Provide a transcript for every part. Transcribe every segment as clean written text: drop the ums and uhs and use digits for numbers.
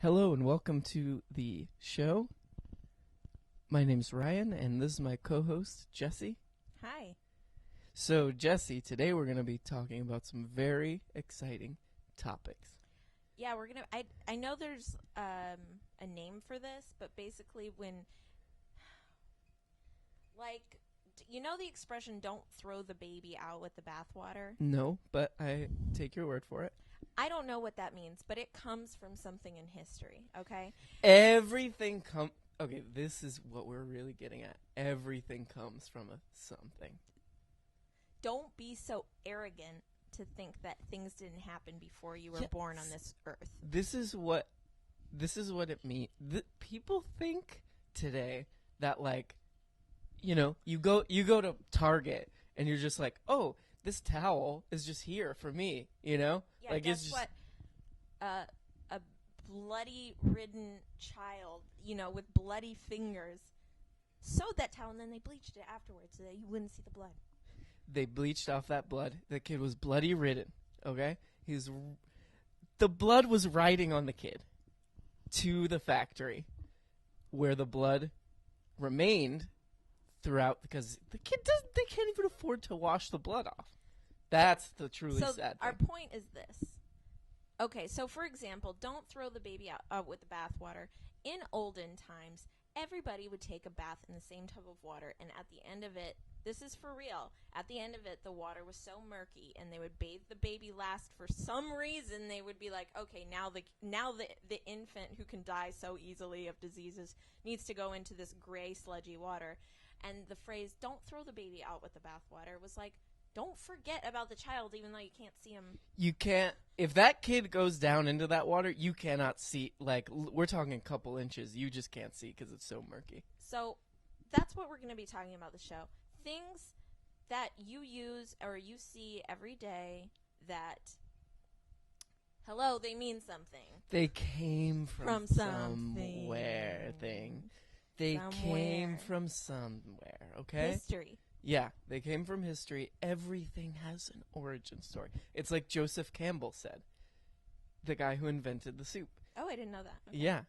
Hello and welcome to the show. My name's Ryan and this is my co-host, Jesse. Hi. So, Jesse, today we're going to be talking about some very exciting topics. Yeah, we're gonna. I know there's a name for this, but basically when, like, you know the expression "don't throw the baby out with the bathwater." No, but I take your word for it. I don't know what that means, but it comes from something in history. Okay. Everything Okay, this is what we're really getting at. Everything comes from something. Don't be so arrogant to think that things didn't happen before you were born on this earth. This is what it means. People think today that, like, you go to Target and you're just like, oh, this towel is just here for me, Yeah, like guess it's just what? A bloody-ridden child, with bloody fingers, sewed that towel and then they bleached it afterwards so that you wouldn't see the blood. They bleached off that blood. The kid was bloody ridden. Okay, the blood was riding on the kid to the factory, where the blood remained throughout because they can't even afford to wash the blood off. That's the truly sad thing. Our point is this. Okay, so for example, don't throw the baby out with the bathwater. In olden times, everybody would take a bath in the same tub of water, and at the end of it, this is for real, at the end of it, the water was so murky, and they would bathe the baby last. For some reason, they would be like, okay, now the infant who can die so easily of diseases needs to go into this gray, sludgy water. And the phrase, don't throw the baby out with the bathwater, was like, don't forget about the child, even though you can't see him. You can't. If that kid goes down into that water, you cannot see. Like, we're talking a couple inches. You just can't see because it's so murky. So that's what we're going to be talking about the show. Things that you use or you see every day that, hello, they mean something. They came from something. somewhere. They came from somewhere, okay? History. Yeah, they came from history. Everything has an origin story. It's like Joseph Campbell said, the guy who invented the soup. Oh, I didn't know that. Okay. Yeah.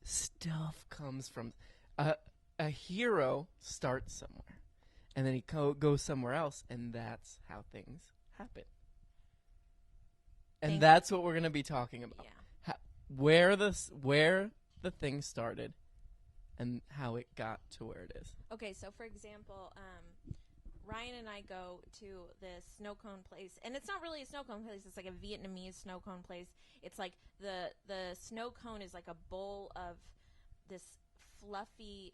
Stuff comes from... a hero starts somewhere, and then he goes somewhere else, and that's how things happen. And that's what we're going to be talking about. Yeah. Where the thing started, and how it got to where it is. Okay, so for example, Ryan and I go to this snow cone place, and it's not really a snow cone place. It's like a Vietnamese snow cone place. It's like the snow cone is like a bowl of this fluffy,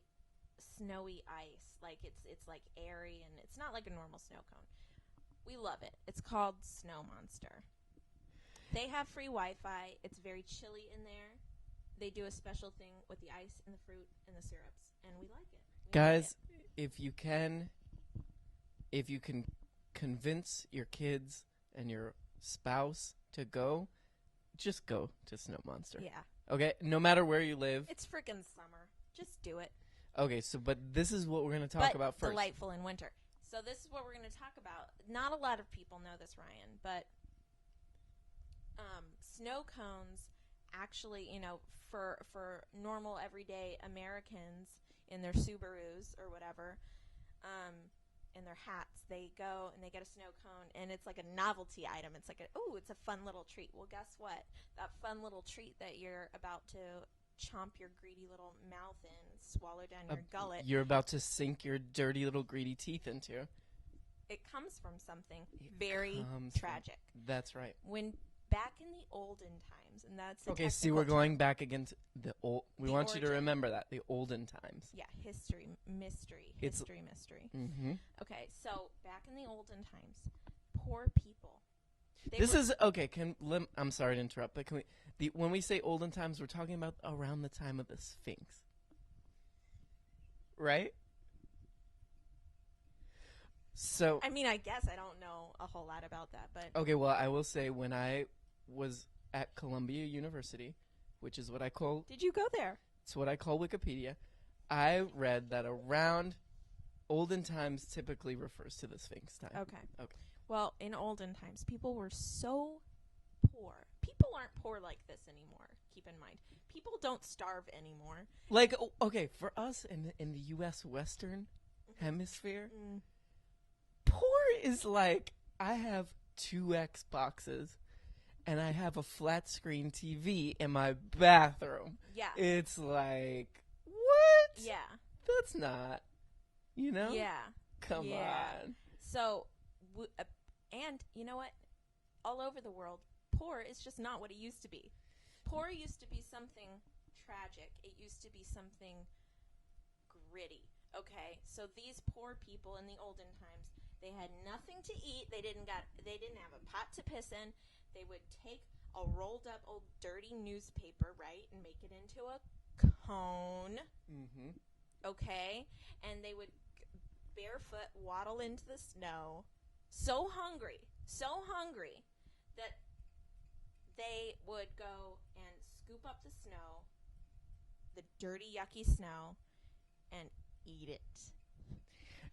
snowy ice. Like it's like airy, and it's not like a normal snow cone. We love it. It's called Snow Monster. They have free Wi-Fi. It's very chilly in there. They do a special thing with the ice and the fruit and the syrups, and we like it. Guys, if you can convince your kids and your spouse to go, just go to Snow Monster. Yeah. Okay? No matter where you live. It's freaking summer. Just do it. Okay, but this is what we're going to talk about first. Delightful in winter. So this is what we're going to talk about. Not a lot of people know this, Ryan, but snow cones actually, for normal everyday Americans in their Subarus or whatever, in their hats, they go and they get a snow cone, and it's like a novelty item. It's like it's a fun little treat. Well, guess what? That fun little treat that you're about to chomp your greedy little mouth in, swallow down your gullet. You're about to sink your dirty little greedy teeth into. It comes from something very tragic. That's right. When back in the olden times, and that's okay. See, we're going back again to the old. We want you to remember that the olden times. Yeah, history, mystery. Mm-hmm. Okay, so back in the olden times, poor people. I'm sorry to interrupt, but can we? When we say olden times, we're talking about around the time of the Sphinx, right? So I mean, I guess I don't know a whole lot about that, but okay. Well, I will say when I was at Columbia University, which is what I call. Did you go there? It's what I call Wikipedia. I read that around olden times typically refers to the Sphinx time. Okay. Okay. Well, in olden times, people were so poor. People aren't poor like this anymore. Keep in mind, people don't starve anymore. Like, okay, for us in the U.S. Western Hemisphere, poor is like I have 2 Xboxes and I have a flat screen TV in my bathroom. Yeah. It's like, what? Yeah. That's not, you know? Yeah. Come on. So, and you know what? All over the world, poor is just not what it used to be. Poor used to be something tragic. It used to be something gritty. Okay, so these poor people in the olden times, they had nothing to eat. They didn't have a pot to piss in. They would take a rolled up old dirty newspaper, right, and make it into a cone. Mm-hmm. Okay, and they would barefoot waddle into the snow, so hungry that they would go and scoop up the snow, the dirty, yucky snow, and eat it.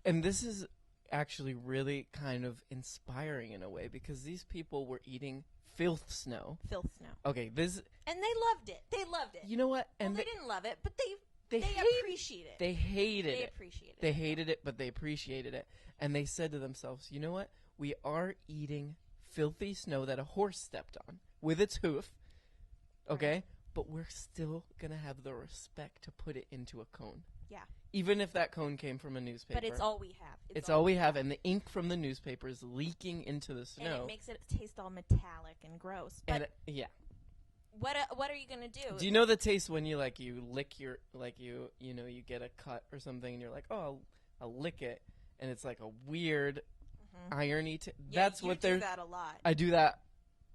And this is actually really kind of inspiring in a way because these people were eating filth snow. Filth snow. Okay, this... And they loved it. They loved it. You know what? And they didn't love it, but they appreciated it. They hated it. They appreciated it. They hated it, but they appreciated it. And they said to themselves, you know what? We are eating filthy snow that a horse stepped on with its hoof, okay? Right. But we're still going to have the respect to put it into a cone. Yeah. Even if that cone came from a newspaper. But it's all we have. It's all we have, and the ink from the newspaper is leaking into the snow. And it makes it taste all metallic and gross. But yeah. What are you going to do? Do you know the taste when you lick your you get a cut or something and you're like, "Oh, I'll lick it." And it's like a weird irony. That's what they're. You do that a lot. I do that.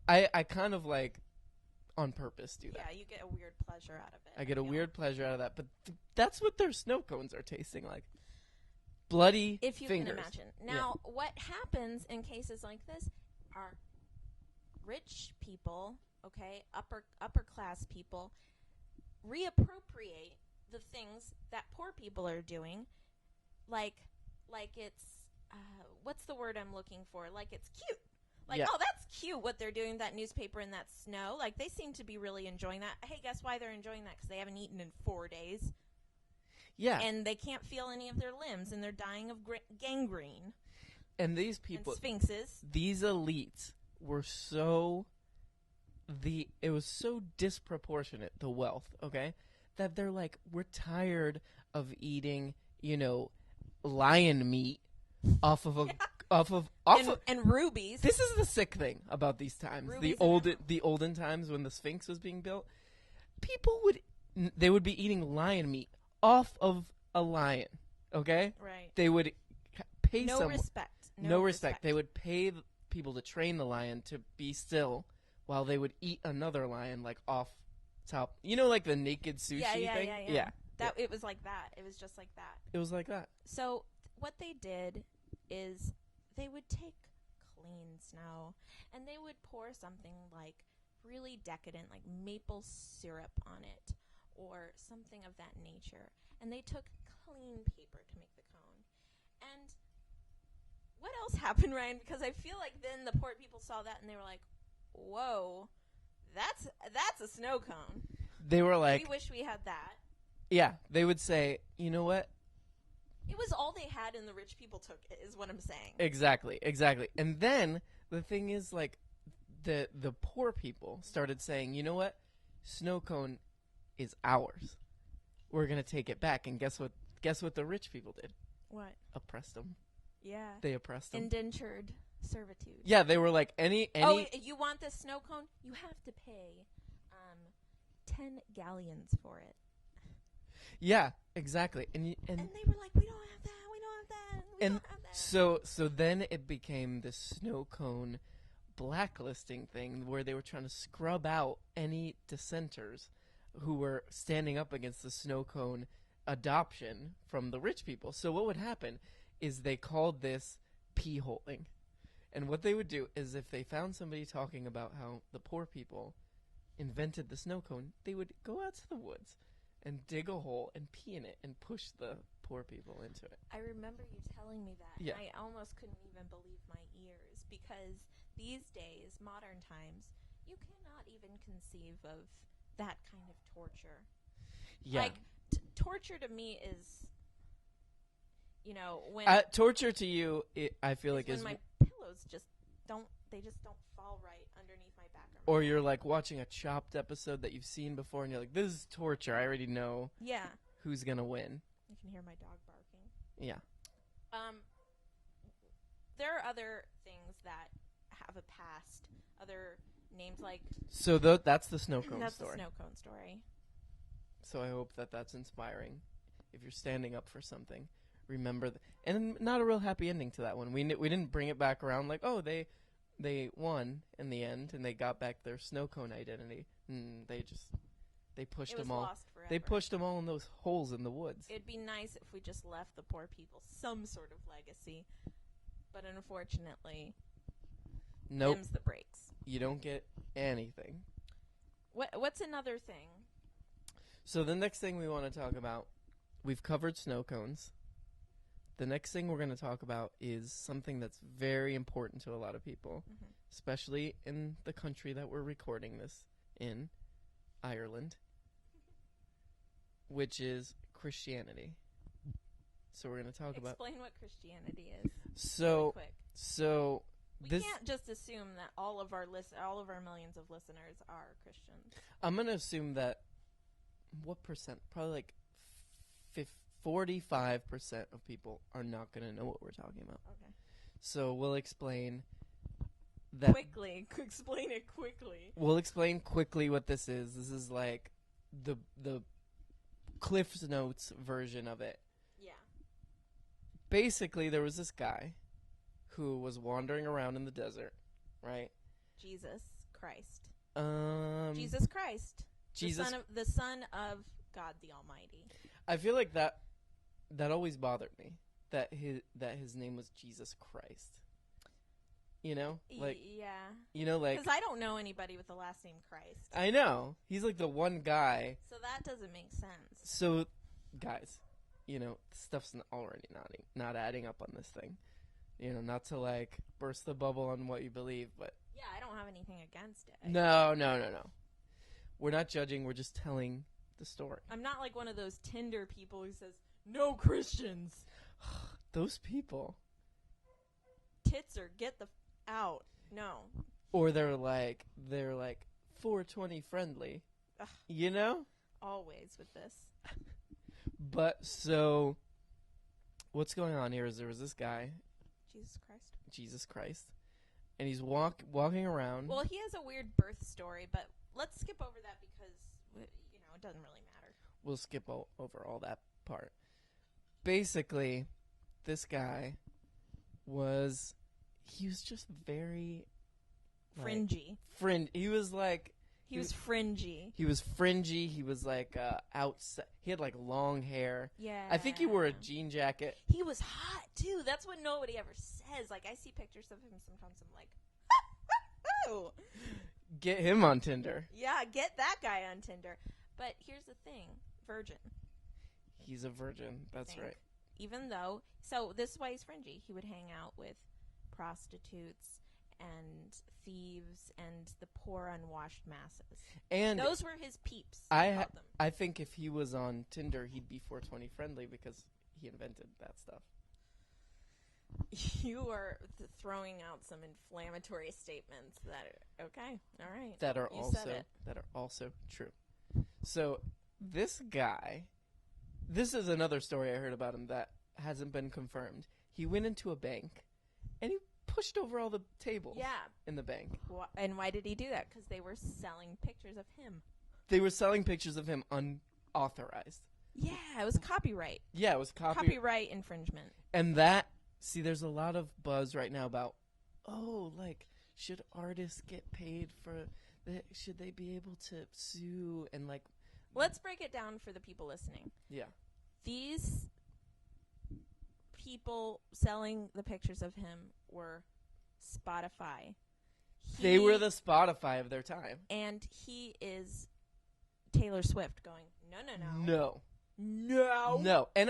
I kind of like on purpose do that. Yeah, you get a weird pleasure out of it. I get a weird pleasure out of that. But that's what their snow cones are tasting like. Bloody if you fingers. Can imagine. Now, what happens in cases like this are rich people, okay, upper class people, reappropriate the things that poor people are doing, like it's what's the word I'm looking for? Like it's cute. Like, oh, that's cute what they're doing, that newspaper in that snow. Like, they seem to be really enjoying that. Hey, guess why they're enjoying that? Because they haven't eaten in 4 days. Yeah. And they can't feel any of their limbs, and they're dying of gangrene. And these people... And sphinxes. These elites were it was so disproportionate, the wealth, okay? That they're like, we're tired of eating, lion meat off of and rubies. This is the sick thing about these times. Rubies The olden times when the Sphinx was being built, people would be eating lion meat off of a lion. Okay? Right. They would pay no respect. No respect. They would pay people to train the lion to be still while they would eat another lion like off top. Like the naked sushi thing? Yeah. It was like that. It was just like that. It was like that. So what they did is they would take clean snow and they would pour something like really decadent, like maple syrup on it or something of that nature. And they took clean paper to make the cone. And what else happened, Ryan? Because I feel like then the poor people saw that and they were like, whoa, that's a snow cone. They were like... We wish we had that. Yeah, they would say, you know what? It was all they had and the rich people took it, is what I'm saying. Exactly. And then the thing is, like, the poor people started saying, you know what? Snow cone is ours. We're going to take it back. And guess what the rich people did? What? Oppressed them. Yeah. They oppressed them. Indentured servitude. Yeah, they were like, any... Oh, you want this snow cone? You have to pay 10 galleons for it. Yeah, exactly. And they were like, we don't have that. So then it became this snow cone blacklisting thing where they were trying to scrub out any dissenters who were standing up against the snow cone adoption from the rich people. So what would happen is they called this pee-holing. And what they would do is if they found somebody talking about how the poor people invented the snow cone, they would go out to the woods and dig a hole and pee in it and push the poor people into it. I remember you telling me that. Yeah. And I almost couldn't even believe my ears because these days, modern times, You cannot even conceive of that kind of torture. Yeah. Like, torture to me is, when torture to you, I feel like when is my pillows just don't fall right underneath my back. Or you're like watching a Chopped episode that you've seen before, and you're like, "This is torture. I already know who's gonna win." You can hear my dog barking. Yeah. There are other things that have a past. Other names like. So that's the snow cone that's story. the snow cone story. So I hope that that's inspiring. If you're standing up for something, remember and not a real happy ending to that one. We didn't bring it back around like, oh, they won in the end and they got back their snow cone identity. They pushed them all. Lost forever. They pushed them all in those holes in the woods. It'd be nice if we just left the poor people some sort of legacy, but unfortunately, nope. them's the breaks. You don't get anything. What's another thing? So the next thing we want to talk about, we've covered snow cones. The next thing we're going to talk about is something that's very important to a lot of people, especially in the country that we're recording this in, Ireland, which is Christianity. So we're going to talk about... Explain what Christianity is. So, really quick. So... We can't just assume that all of our millions of listeners are Christians. I'm going to assume that what percent? Probably like 45% of people are not going to know what we're talking about. Okay. So we'll explain that quickly. Explain it quickly. We'll explain quickly what this is. This is like the Cliff's Notes version of it. Yeah. Basically, there was this guy who was wandering around in the desert, right? Jesus Christ. Jesus Christ. The son of God the Almighty. I feel like that always bothered me. That his name was Jesus Christ. You know? Like because I don't know anybody with the last name Christ. I know. He's like the one guy. So that doesn't make sense. So guys, stuff's already not adding up on this thing. Not to like burst the bubble on what you believe, but yeah, I don't have anything against it. No. We're not judging. We're just telling the story. I'm not like one of those Tinder people who says no Christians. Those people. Tits or get the out. No. Or they're like 420 friendly. Ugh. Always with this. But so, what's going on here is there was this guy. Jesus Christ. And he's walking around. Well, he has a weird birth story, but let's skip over that because, it doesn't really matter. We'll skip over all that part. Basically, this guy was just very... fringy. He was like... He was fringy. He was fringy. He was like outside. He had like long hair. Yeah. I think he wore a jean jacket. He was hot too. That's what nobody ever says. Like I see pictures of him sometimes. I'm like, oh. Get him on Tinder. Yeah, get that guy on Tinder. But here's the thing, virgin. He's a virgin. That's right. Even though, so this is why he's fringy. He would hang out with prostitutes and thieves and the poor unwashed masses. And those were his peeps. I think if he was on Tinder, he'd be 420 friendly because he invented that stuff. You are throwing out some inflammatory statements that are okay. All right. That are also true. So this guy, this is another story I heard about him that hasn't been confirmed. He went into a bank and he pushed over all the tables in the bank. And why did he do that? Because they were selling pictures of him. They were selling pictures of him unauthorized. Yeah, it was copyright. Yeah, it was copyright infringement. And there's a lot of buzz right now about, should artists get paid should they be able to sue and like... Let's break it down for the people listening. Yeah. These people selling the pictures of him were Spotify. They were the Spotify of their time. And he is Taylor Swift going, no. No. And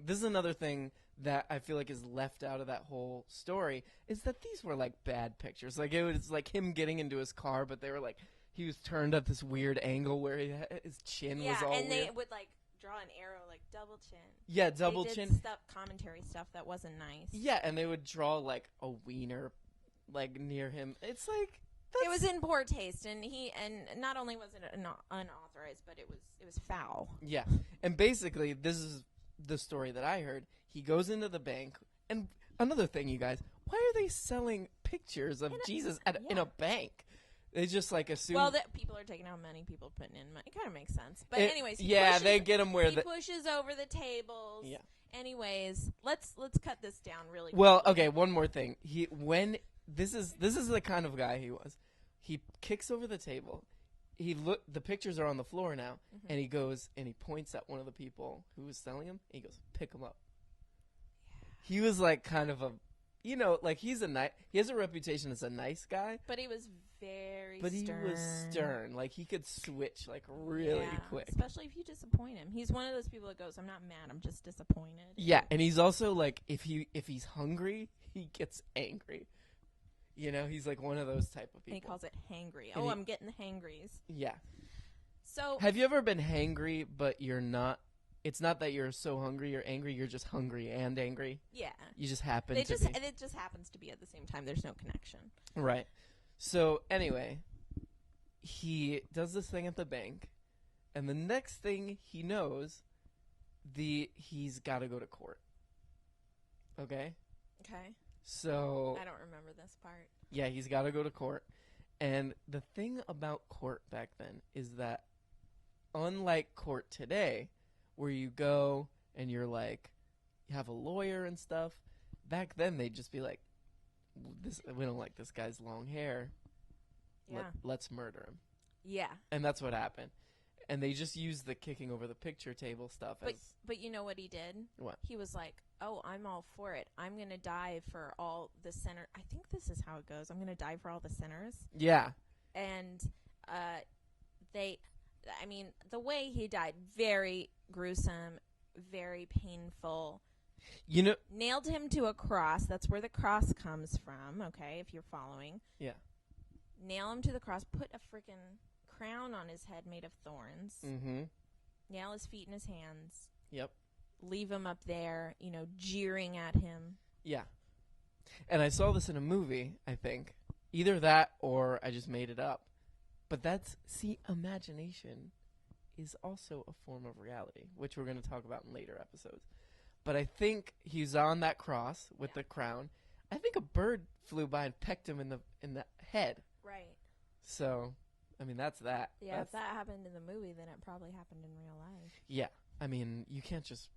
this is another thing that I feel like is left out of that whole story is that these were like bad pictures. Like it was like him getting into his car, but they were like he was turned at this weird angle where his chin was all and weird. they would like draw an arrow like double chin. Yeah, double they did chin. Commentary stuff that wasn't nice. Yeah, and they would draw like a wiener like near him. It's like it was in poor taste, and not only was it unauthorized, but it was foul. Yeah, and basically this is the story that I heard. He goes into the bank, and another thing, you guys, why are they selling pictures of Jesus in a bank? They just like assume. Well, that people are taking out money, people putting in money. It kind of makes sense. But anyways, they get them where he pushes over the tables. Yeah. Anyways, let's cut this down really quickly. Well, okay, one more thing. This is the kind of guy he was. He kicks over the table. The pictures are on the floor now, and he goes and he points at one of the people who was selling them. And he goes, "Pick him up." Yeah. He was like kind of a, like he has a reputation as a nice guy, but he was very stern. He was stern. Like he could switch like really quick, especially if you disappoint him. He's one of those people that goes, "I'm not mad, I'm just disappointed." Yeah, and he's also like if he's hungry, he gets angry. He's like one of those type of people. And he calls it hangry. And I'm getting the hangries. Yeah. So have you ever been hangry, but you're not? It's not that you're so hungry you're angry. You're just hungry and angry. Yeah. You just happen to be. And it just happens to be at the same time. There's no connection. Right. So anyway, he does this thing at the bank, and the next thing he knows, he's got to go to court. Okay. Okay. So I don't remember this part. Yeah, he's got to go to court. And the thing about court back then is that unlike court today, where you go and you're like, you have a lawyer and stuff, back then they'd just be like, we don't like this guy's long hair. Yeah. Let's murder him. Yeah. And that's what happened. And they just used the kicking over the picture table stuff. But you know what he did? What? He was like, "Oh, I'm all for it. I'm going to die for all the sinner." I think this is how it goes. I'm going to die for all the sinners. Yeah. And the way he died, very gruesome, very painful. Nailed him to a cross. That's where the cross comes from, okay, if you're following. Yeah. Nail him to the cross, put a freaking crown on his head made of thorns. Mm-hmm. Nail his feet in his hands. Yep. Leave him up there, jeering at him. Yeah. And I saw this in a movie, I think. Either that or I just made it up. But imagination is also a form of reality, which we're going to talk about in later episodes. But I think he's on that cross with the crown. I think a bird flew by and pecked him in the head. Right. So, that's that. Yeah, if that happened in the movie, then it probably happened in real life. Yeah. You can't just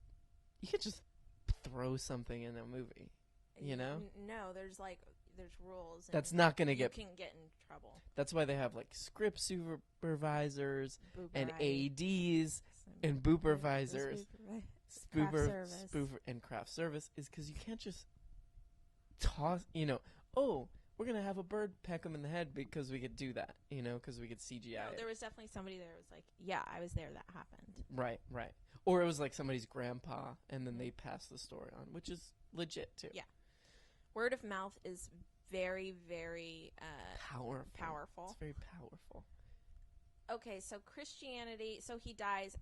throw something in a movie, No, there's rules. That's not going to You can get in trouble. That's why they have like script supervisors and ADs and boopervisors. And craft service is because you can't just toss, we're going to have a bird peck him in the head because we could do that, because we could CGI it. There was definitely somebody there who was like, yeah, I was there, that happened. Right. Or it was like somebody's grandpa, and then they passed the story on, which is legit too. Yeah. Word of mouth is very, very powerful. It's very powerful. Okay, so Christianity, so he dies.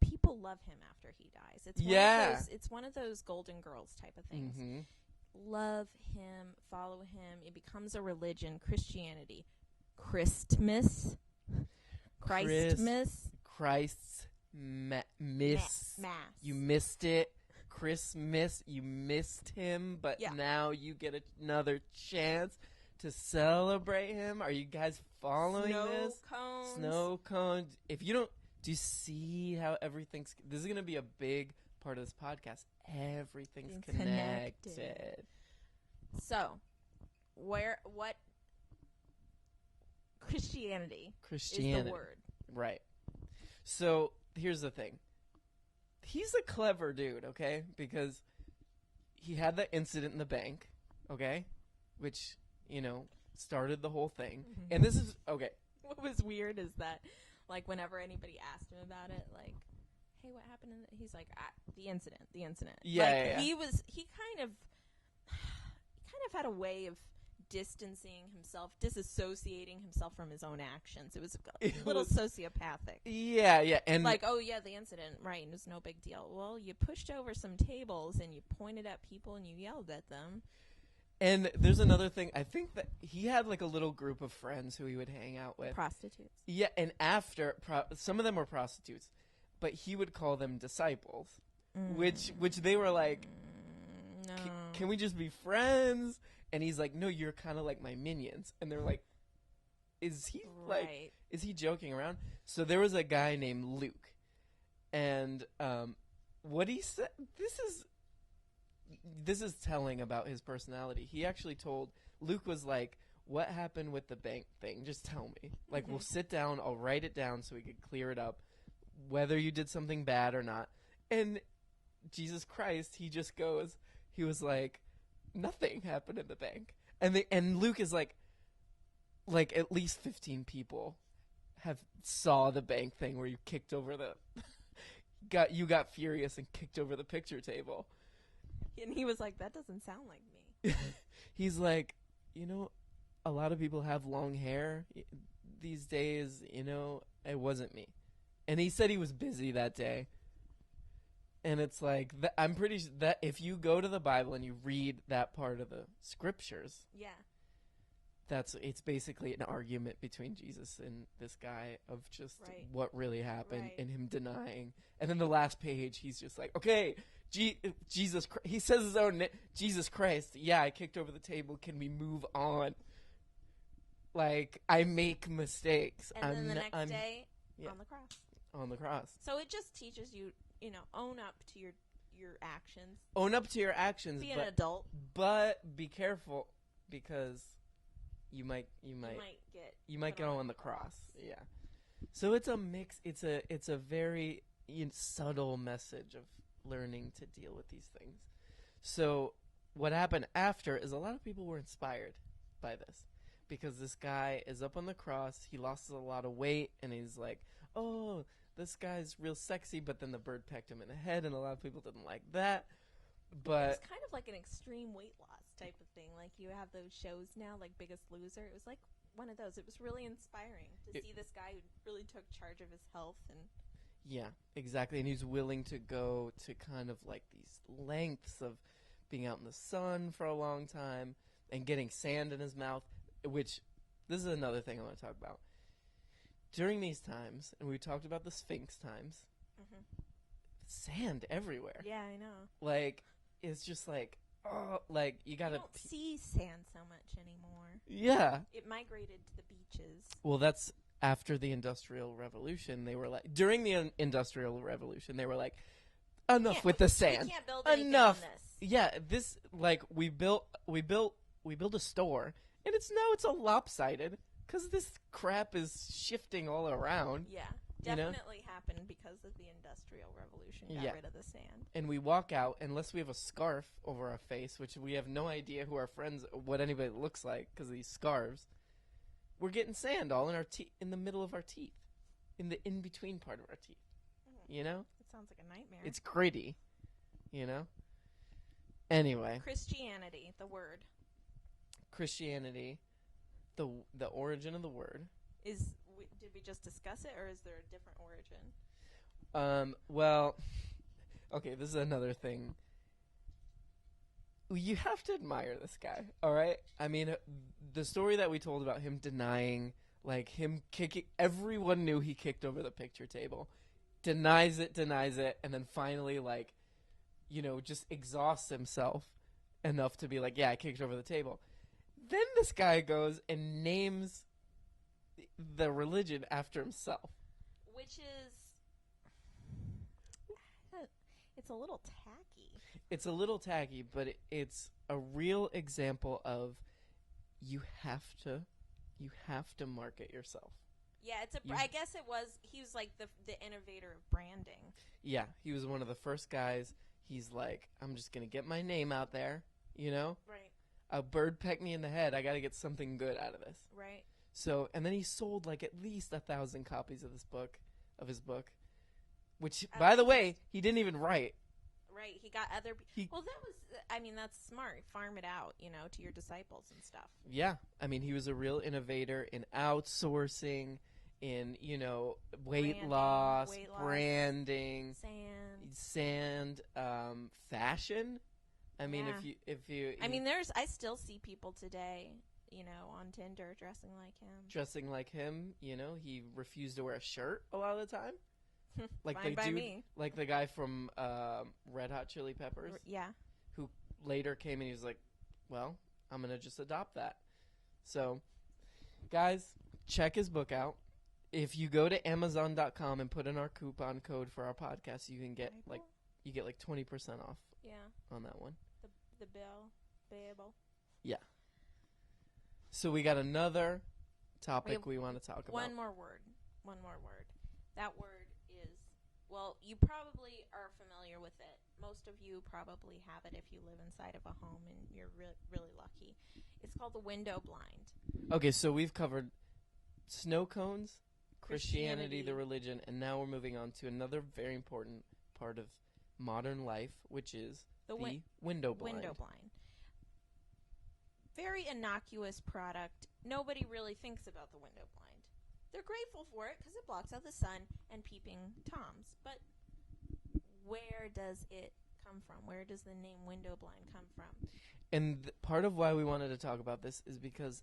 People love him after he dies. It's one of those Golden Girls type of things. Mm-hmm. Love him, follow him. It becomes a religion. Christianity. Christmas. Mass. You missed it. Christmas. You missed him, but now you get another chance to celebrate him. Are you guys following this? Snow cones. If you don't, do you see how everything's? This is going to be a big part of this podcast. Everything's connected. So, what Christianity is the word. Right. So, here's the thing. He's a clever dude, okay? Because he had that incident in the bank, okay? Which, started the whole thing. Mm-hmm. And this is, okay. What was weird is that, like, whenever anybody asked him about it, like, hey, what happened? He's like, the incident. Yeah, like, yeah. He kind of had a way of disassociating himself from his own actions. It was a little sociopathic. Yeah, and like, oh yeah, the incident, right? It was no big deal. Well, you pushed over some tables and you pointed at people and you yelled at them. And there's another thing. I think that he had like a little group of friends who he would hang out with. Prostitutes. Yeah, and after some of them were prostitutes, but he would call them disciples, which they were like, no. Can we just be friends? And he's like, no, you're kind of like my minions. And they're like, is he joking around? So there was a guy named Luke, and what he said, this is telling about his personality. He actually told, Luke was like, what happened with the bank thing? Just tell me. Like, we'll sit down, I'll write it down so we can clear it up, whether you did something bad or not. And Jesus Christ, he was like, nothing happened in the bank. And Luke is like at least 15 people have saw the bank thing where you kicked over you got furious and kicked over the picture table. And he was like, that doesn't sound like me. He's like, a lot of people have long hair these days, it wasn't me. And he said he was busy that day. And it's like, I'm pretty sure that if you go to the Bible and you read that part of the scriptures, it's basically an argument between Jesus and this guy of just what really happened and him denying. And then the last page, he's just like, okay, Jesus, he says his own name, Jesus Christ. Yeah, I kicked over the table. Can we move on? Like, I make mistakes. And then the next day, on the cross. On the cross. So it just teaches you, own up to your actions. Own up to your actions. Be an adult. But be careful, because you might get on the cross. Yeah. So it's a mix. It's a very subtle message of learning to deal with these things. So what happened after is a lot of people were inspired by this, because this guy is up on the cross. He lost a lot of weight, and he's like, oh, this guy's real sexy, but then the bird pecked him in the head, and a lot of people didn't like that. But it's kind of like an extreme weight loss type of thing. Like, you have those shows now, like Biggest Loser. It was like one of those. It was really inspiring to see this guy who really took charge of his health. And yeah, exactly. And he's willing to go to kind of like these lengths of being out in the sun for a long time and getting sand in his mouth, which this is another thing I want to talk about. During these times, and we talked about the Sphinx times, sand everywhere. Yeah, I know. Like, it's just like, oh, like, you gotta... You don't see sand so much anymore. Yeah. It migrated to the beaches. Well, that's after the Industrial Revolution. They were like, during the Industrial Revolution, they were like, enough with the sand. We can't build anything enough. on this. Yeah, this, like, we built a store, and it's all lopsided, because this crap is shifting all around. Yeah, definitely happened because of the Industrial Revolution. Got rid of the sand. And we walk out, unless we have a scarf over our face, which we have no idea who our friends, what anybody looks like because of these scarves. We're getting sand all in our in the middle of our teeth, in the in-between part of our teeth. You know? It sounds like a nightmare. It's gritty, Anyway. Christianity, the word. Christianity, the origin of the word. Did we just discuss it, or is there a different origin? Well, okay, this is another thing. You have to admire this guy, all right? I mean, the story that we told about him denying, like, him kicking, everyone knew he kicked over the picture table. Denies it, and then finally, like, just exhausts himself enough to be like, yeah, I kicked over the table. Then this guy goes and names the religion after himself. Which is... It's a little tacky. It's a little tacky, but it's a real example of you have to market yourself. Yeah, I guess he was like the innovator of branding. Yeah, he was one of the first guys. He's like, I'm just going to get my name out there, Right. A bird pecked me in the head. I got to get something good out of this. Which, by the way, he didn't even write. Right, he got other. Well, that was. I mean, that's smart. Farm it out, to your disciples and stuff. Yeah, I mean, he was a real innovator in outsourcing, in weight loss, branding, sand, fashion. I mean, if you, I mean, I still see people today, on Tinder dressing like him. He refused to wear a shirt a lot of the time. Like Fine by me. Like the guy from Red Hot Chili Peppers. Yeah. Who later came and he was like, well, I'm going to just adopt that. So, guys, check his book out. If you go to Amazon.com and put in our coupon code for our podcast, you can get like 20% off. Yeah. On that one. The bill. Yeah. So we got another topic we want to talk about. One more word. That word is, well, you probably are familiar with it. Most of you probably have it if you live inside of a home and you're really lucky. It's called the window blind. Okay, so we've covered snow cones, Christianity, the religion, and now we're moving on to another very important part of modern life, which is the window blind. Window blind. Very innocuous product. Nobody really thinks about the window blind. They're grateful for it because it blocks out the sun and peeping toms. But where does it come from? Where does the name window blind come from? And part of why we wanted to talk about this is because,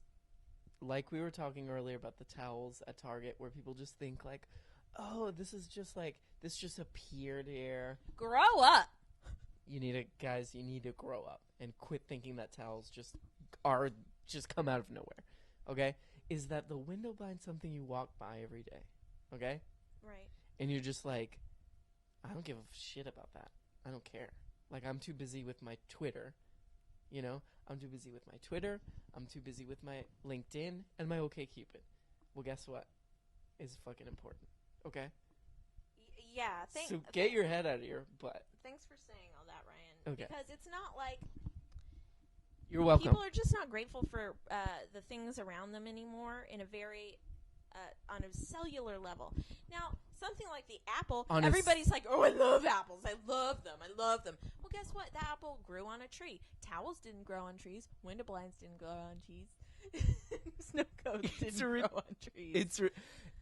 like we were talking earlier about the towels at Target, where people just think like, oh, this just appeared here. Grow up. You need to grow up and quit thinking that towels just come out of nowhere. Okay? Is that the window blind something you walk by every day? Okay? Right. And you're just like, I don't give a shit about that. I don't care. Like, I'm too busy with my Twitter. I'm too busy with my Twitter. I'm too busy with my LinkedIn and my OkCupid. Well, guess what? It's fucking important. Okay? Yeah. So get your head out of your butt. Thanks for saying all that, Ryan. Okay. Because it's not like you're welcome. People are just not grateful for the things around them anymore in a very on a cellular level. Now, something like the apple, everybody's like, "Oh, I love apples. I love them. Well, guess what? The apple grew on a tree. Towels didn't grow on trees. Window blinds didn't grow on trees. Snow cones didn't grow on trees.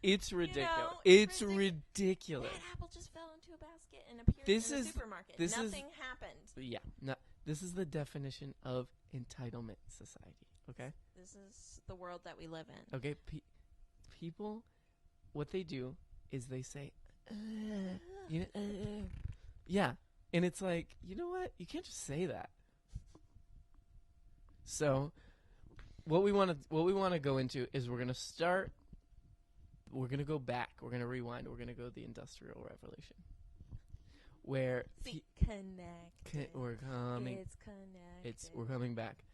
It's ridiculous. It's ridiculous. That apple just fell into a basket and appeared in the supermarket. Nothing happened. Yeah. No, this is the definition of entitlement society. Okay. This is the world that we live in. Okay. People, what they do is they say, yeah, and it's like, you know what? You can't just say that. So, what we want to go into is we're gonna go back. We're gonna rewind. We're gonna go to the Industrial Revolution, where we're coming. It's connected. We're coming back.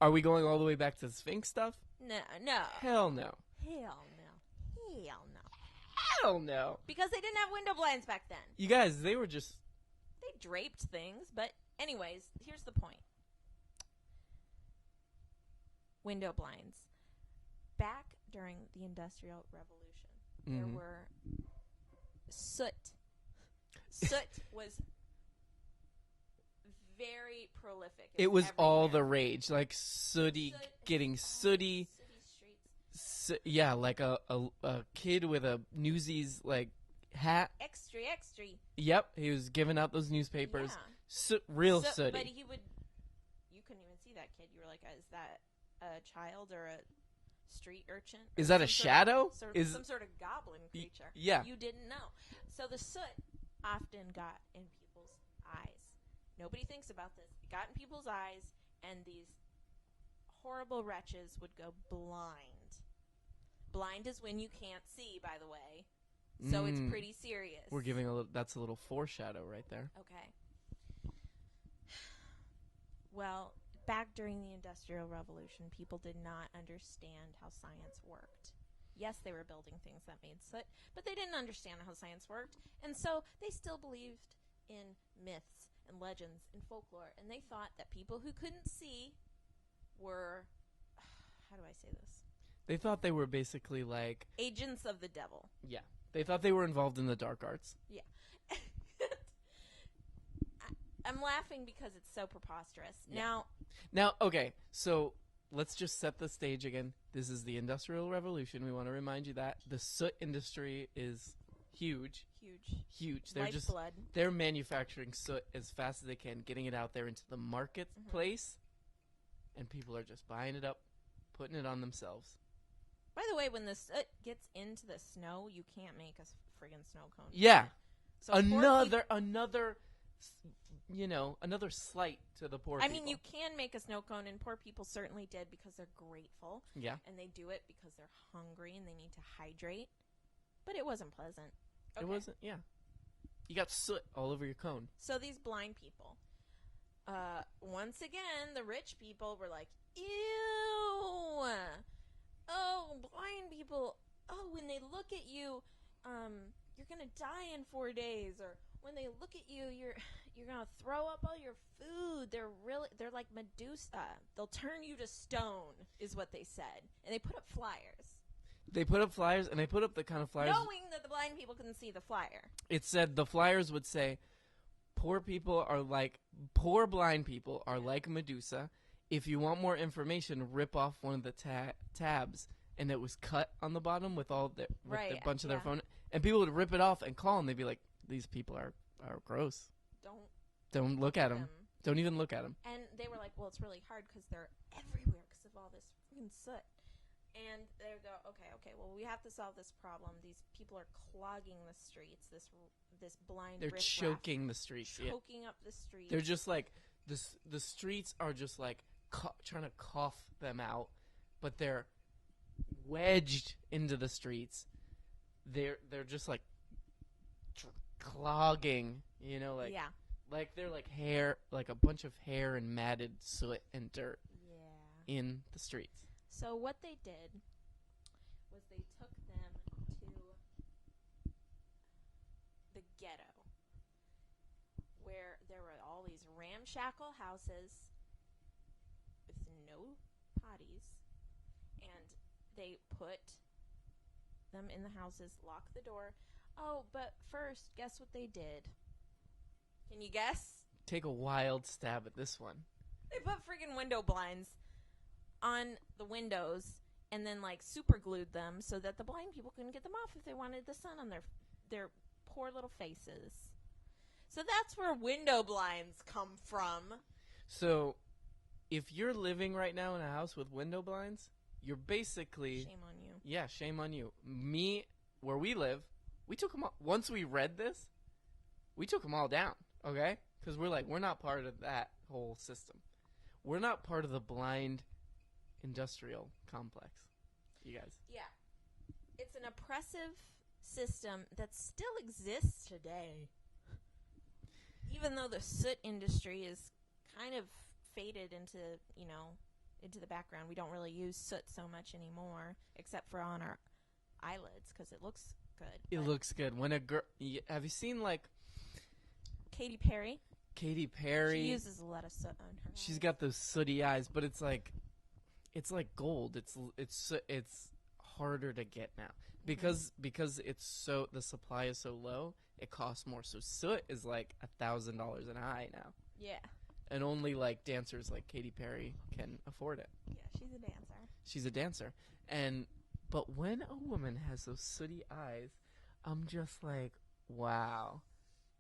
Are we going all the way back to the Sphinx stuff? No. Hell no. Hell no. Because they didn't have window blinds back then. You guys, they draped things, but anyways, here's the point. Window blinds. Back during the Industrial Revolution, there were soot. Soot was very prolific. It was all the rage, like getting sooty. Yeah, like a kid with a Newsies like hat. Extra. Yep, he was giving out those newspapers. Yeah. Real sooty. But you couldn't even see that kid. You were like, is that a child or a street urchin? Is that a shadow? Some sort of goblin creature. Yeah. You didn't know. So the soot often got in people's eyes. Nobody thinks about this. It got in people's eyes, and these horrible wretches would go blind. Blind is when you can't see, by the way. So it's pretty serious. We're giving that's a little foreshadow right there. Okay. Well, back during the Industrial Revolution, people did not understand how science worked. Yes, they were building things that made soot, but they didn't understand how science worked. And so they still believed in myths and legends and folklore. And they thought that people who couldn't see were, how do I say this? They thought they were basically like agents of the devil. Yeah. They thought they were involved in the dark arts. Yeah. I'm laughing because it's so preposterous. Yeah. Now, okay, so let's just set the stage again. This is the Industrial Revolution. We want to remind you that the soot industry is huge. Huge. They're manufacturing soot as fast as they can, getting it out there into the marketplace, and people are just buying it up, putting it on themselves. By the way, when the soot gets into the snow, you can't make a friggin' snow cone. Yeah. So another slight to the poor people. I mean, you can make a snow cone, and poor people certainly did because they're grateful. Yeah. And they do it because they're hungry and they need to hydrate. But it wasn't pleasant. Okay. It wasn't, yeah. You got soot all over your cone. So these blind people, once again, the rich people were like, ew, oh, blind people, oh, when they look at you, you're going to die in 4 days, or when they look at you, you're going to throw up all your food. They're like Medusa. They'll turn you to stone, is what they said. And they put up flyers. They put up flyers, and they put up the kind of flyers. Knowing that the blind people couldn't see the flyer. It said the flyers would say, poor blind people are like Medusa. If you want more information, rip off one of the tabs. And it was cut on the bottom with a bunch of their phone. And people would rip it off and call, and they'd be like, these people are gross. Don't look at them. Don't even look at them. And they were like, well, it's really hard because they're everywhere because of all this freaking soot. And they go, okay, well, we have to solve this problem. These people are clogging the streets. This blind They're choking the streets. Choking up the streets. They're just like, the streets are just like trying to cough them out, but they're wedged into the streets. They're just like clogging, like they're like hair, like a bunch of hair and matted soot and dirt in the streets. So what they did was they took them to the ghetto, where there were all these ramshackle houses with no potties, and they put them in the houses, locked the door. Oh, but first, guess what they did? Can you guess? Take a wild stab at this one. They put friggin' window blinds on the windows and then like super glued them so that the blind people couldn't get them off if they wanted the sun on their poor little faces. So that's where window blinds come from. So if you're living right now in a house with window blinds, you're basically... Shame on you. Yeah, shame on you. Where we live, we took them all... Once we read this, we took them all down, okay? Because we're not part of that whole system. We're not part of the blind industrial complex. You guys. Yeah. It's an oppressive system that still exists today. Even though the soot industry is kind of faded into the background. We don't really use soot so much anymore, except for on our eyelids because it looks good. It looks good. When a girl... Have you seen, like... Katy Perry? Katy Perry. She uses a lot of soot on her She's eyes. got those sooty eyes, but it's like gold. It's harder to get now because the supply is so low. It costs more. So soot is like $1,000 an eye now. Yeah. And only like dancers like Katy Perry can afford it. Yeah, she's a dancer. She's a dancer. But when a woman has those sooty eyes, I'm just like, wow.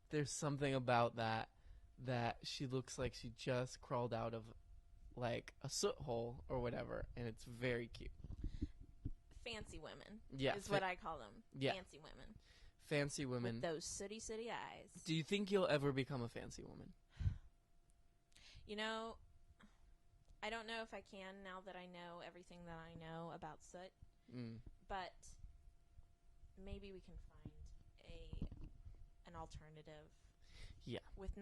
There's something about that she looks like she just crawled out of like a soot hole or whatever, and it's very cute. Fancy women. Yeah. Is what I call them. Yeah. Fancy women. Fancy women. With those sooty eyes. Do you think you'll ever become a fancy woman? I don't know if I can now that I know everything that I know about soot. But maybe we can find an alternative. Yeah. With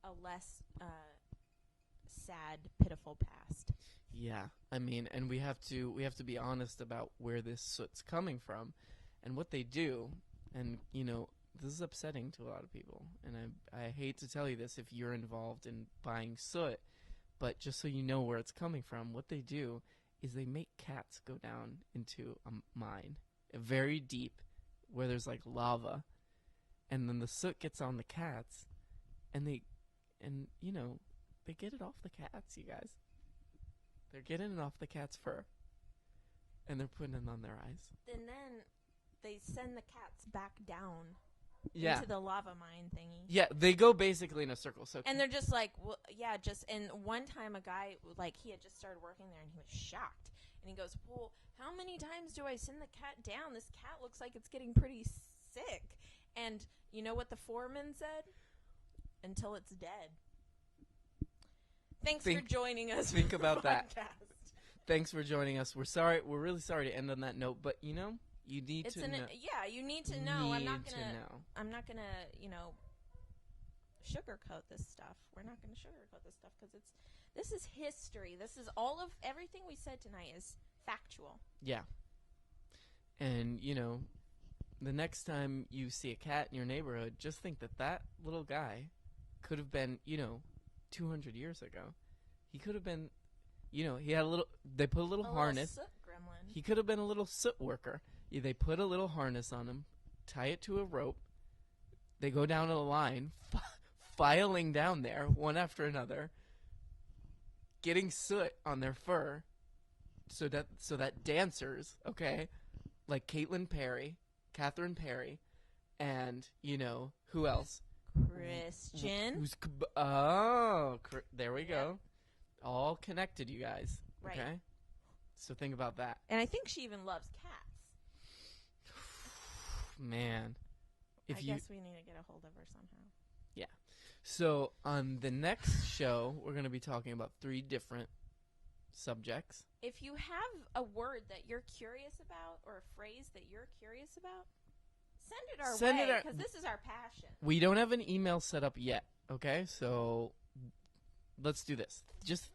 a less sad, pitiful past. Yeah. I mean, and we have to be honest about where this soot's coming from and what they do. And, this is upsetting to a lot of people. And I hate to tell you this if you're involved in buying soot, but just so you know where it's coming from, what they do is they make cats go down into a mine very deep, where there's like lava, and then the soot gets on the cats, and they get it off the cats, you guys. They're getting it off the cat's fur, and they're putting it on their eyes. And then they send the cats back down Yeah. into the lava mine thingy. Yeah, they go basically in a circle. So And they're just like, well, yeah, just, and one time a guy, like, he had just started working there, and he was shocked. And he goes, well, how many times do I send the cat down? This cat looks like it's getting pretty sick. And you know what the foreman said? Until it's dead. Thanks for joining us. Think about that. Podcast. Thanks for joining us. We're sorry. We're really sorry to end on that note, but you know, you need to know. Yeah, you need to know. I'm not gonna, sugarcoat this stuff. We're not gonna sugarcoat this stuff because this is history. This is everything we said tonight is factual. Yeah. And you know, the next time you see a cat in your neighborhood, just think that little guy could have been, 200 years ago. He could have been, he had they put a little harness. Little soot gremlin. He could have been a little soot worker. They put a little harness on him, tie it to a rope. They go down a line, filing down there, one after another, getting soot on their fur, so that dancers, okay, like Catherine Perry, and who else? Christian. There we go. All connected, you guys. Right. Okay? So think about that. And I think she even loves cats. Man. I guess we need to get a hold of her somehow. Yeah. So on the next show, we're going to be talking about 3 different subjects. If you have a word that you're curious about or a phrase that you're curious about, send it our way, because this is our passion. We don't have an email set up yet, okay? So let's do this. Just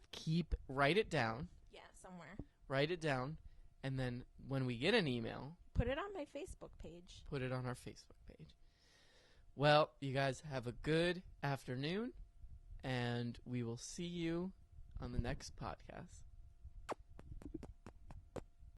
write it down. Yeah, somewhere. Write it down, and then when we get an email, put it on my Facebook page. Put it on our Facebook page. Well, you guys have a good afternoon, and we will see you on the next podcast.